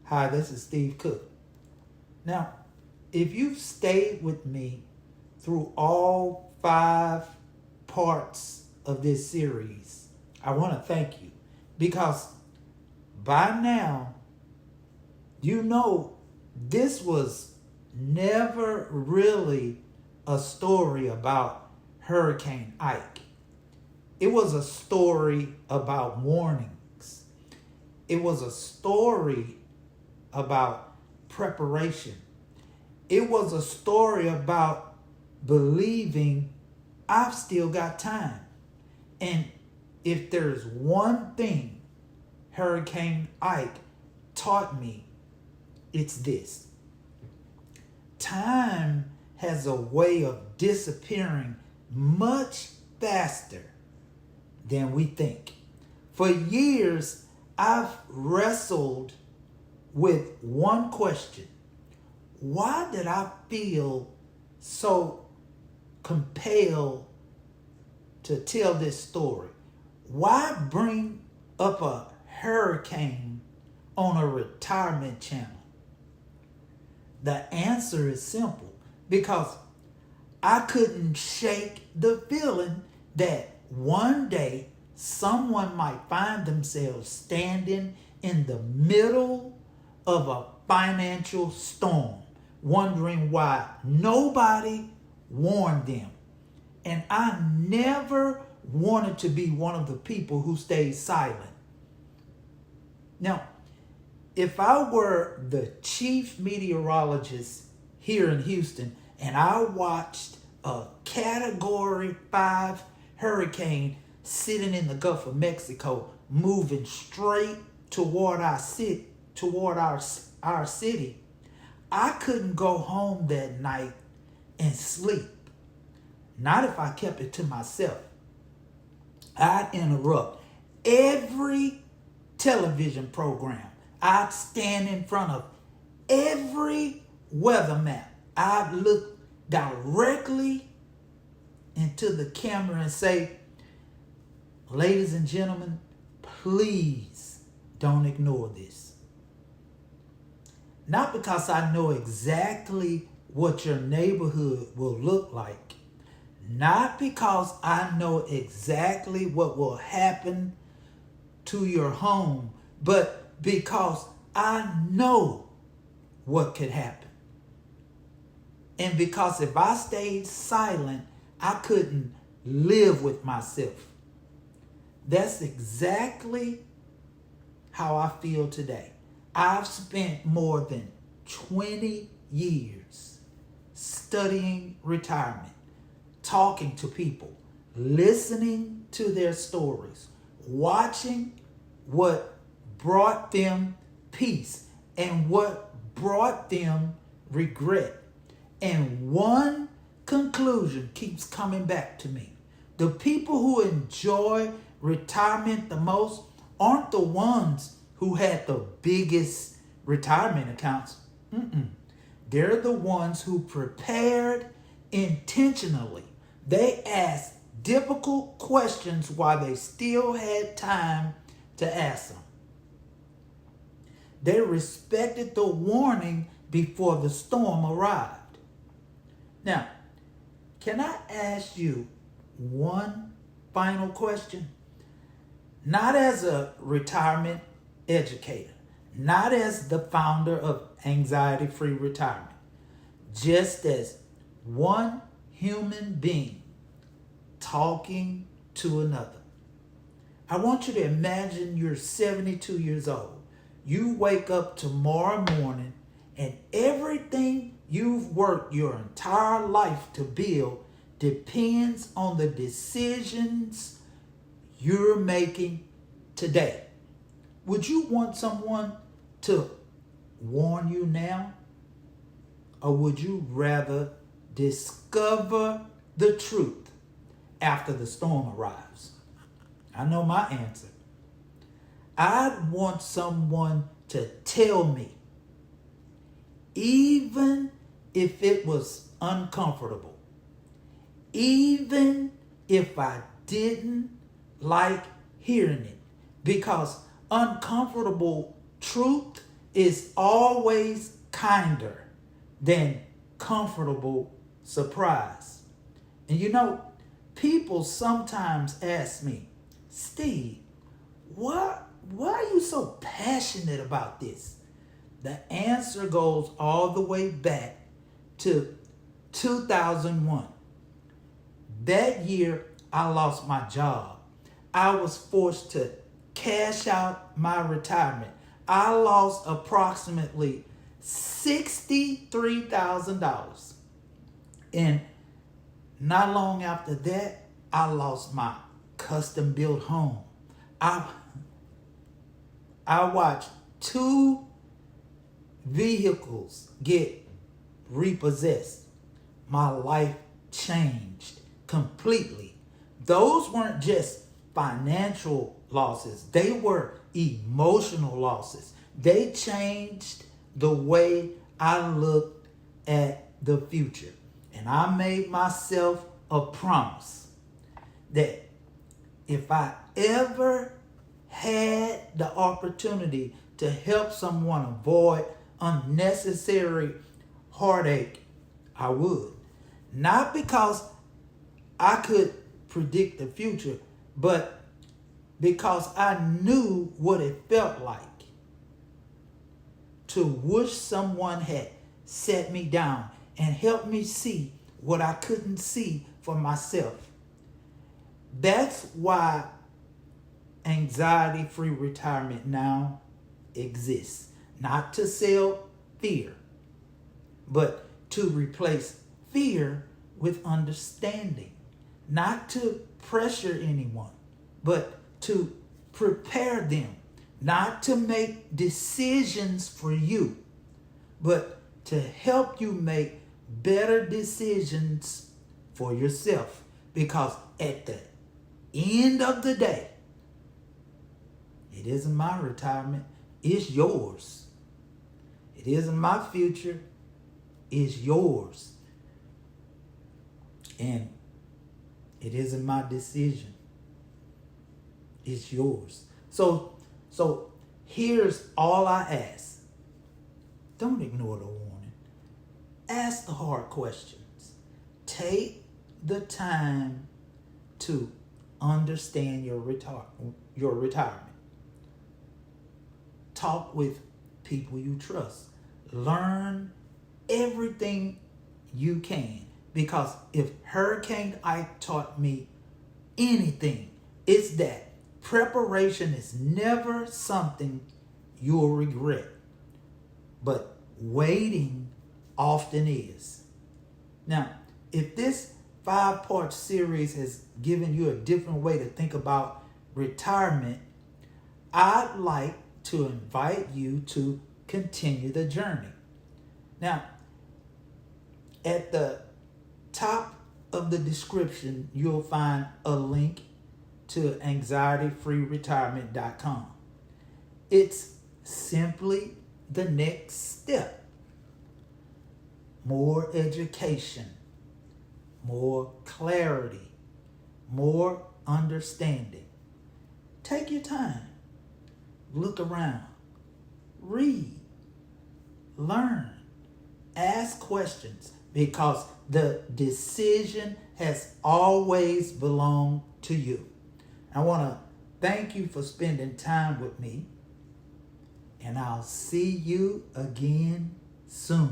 Hi, this is Steve Cook. Now, if you've stayed with me through all 5 parts of this series, I want to thank you because by now, you know this was never really a story about Hurricane Ike. It was a story about warnings. It was a story about preparation. It was a story about believing I've still got time. And if there's one thing Hurricane Ike taught me, it's this. Time has a way of disappearing much faster than we think. For years, I've wrestled with one question. Why did I feel so compelled to tell this story? Why bring up a hurricane on a retirement channel? The answer is simple. Because I couldn't shake the feeling that one day someone might find themselves standing in the middle of a financial storm, wondering why nobody warned them. And I never wanted to be one of the people who stayed silent. Now, if I were the chief meteorologist here in Houston and I watched a Category 5 hurricane sitting in the Gulf of Mexico moving straight toward our city, I couldn't go home that night and sleep. Not if I kept it to myself. I'd interrupt every television program. I'd stand in front of every weather map. I'd look directly into the camera and say, ladies and gentlemen, please don't ignore this. Not because I know exactly what your neighborhood will look like. Not because I know exactly what will happen to your home, but because I know what could happen. And because if I stayed silent, I couldn't live with myself. That's exactly how I feel today. I've spent more than 20 years studying retirement, talking to people, listening to their stories, watching what brought them peace and what brought them regret. And one conclusion keeps coming back to me. The people who enjoy retirement the most aren't the ones who had the biggest retirement accounts. They're the ones who prepared intentionally. They asked difficult questions while they still had time to ask them. They respected the warning before the storm arrived. Now, can I ask you one final question? Not as a retirement educator, not as the founder of Anxiety-Free Retirement, just as one human being talking to another. I want you to imagine you're 72 years old. You wake up tomorrow morning and everything you've worked your entire life to build depends on the decisions you're making today. Would you want someone to warn you now? Or would you rather discover the truth after the storm arrives? I know my answer. I'd want someone to tell me, even if it was uncomfortable, even if I didn't like hearing it, because uncomfortable truth is always kinder than comfortable surprise. And you know, people sometimes ask me, Steve, why are you so passionate about this? The answer goes all the way back to 2001. That year, I lost my job. I was forced to cash out my retirement. I lost approximately $63,000. And not long after that, I lost my custom built home. I watched 2 vehicles get repossessed. My life changed completely. Those weren't just financial losses, they were emotional losses. They changed the way I looked at the future. And I made myself a promise that if I ever had the opportunity to help someone avoid unnecessary heartache, I would. Not because I could predict the future, but because I knew what it felt like to wish someone had set me down and helped me see what I couldn't see for myself. That's why anxiety-free retirement now exists. Not to sell fear, but to replace fear with understanding. Not to pressure anyone, but to prepare them. Not to make decisions for you, but to help you make better decisions for yourself. Because at the end of the day, it isn't my retirement, it's yours. It isn't my future, it's yours. And it isn't my decision, it's yours. So here's all I ask. Don't ignore the warning. Ask the hard questions. Take the time to understand your retirement. Talk with people you trust. Learn everything you can. Because if Hurricane Ike taught me anything, it's that preparation is never something you'll regret. But waiting often is. Now, if this 5-part series has given you a different way to think about retirement, I'd like to invite you to continue the journey. Now, at the top of the description, you'll find a link to anxietyfreeretirement.com. It's simply the next step. More education, more clarity, more understanding. Take your time. Look around. Read. Learn. Ask questions, because the decision has always belonged to you. I want to thank you for spending time with me, and I'll see you again soon.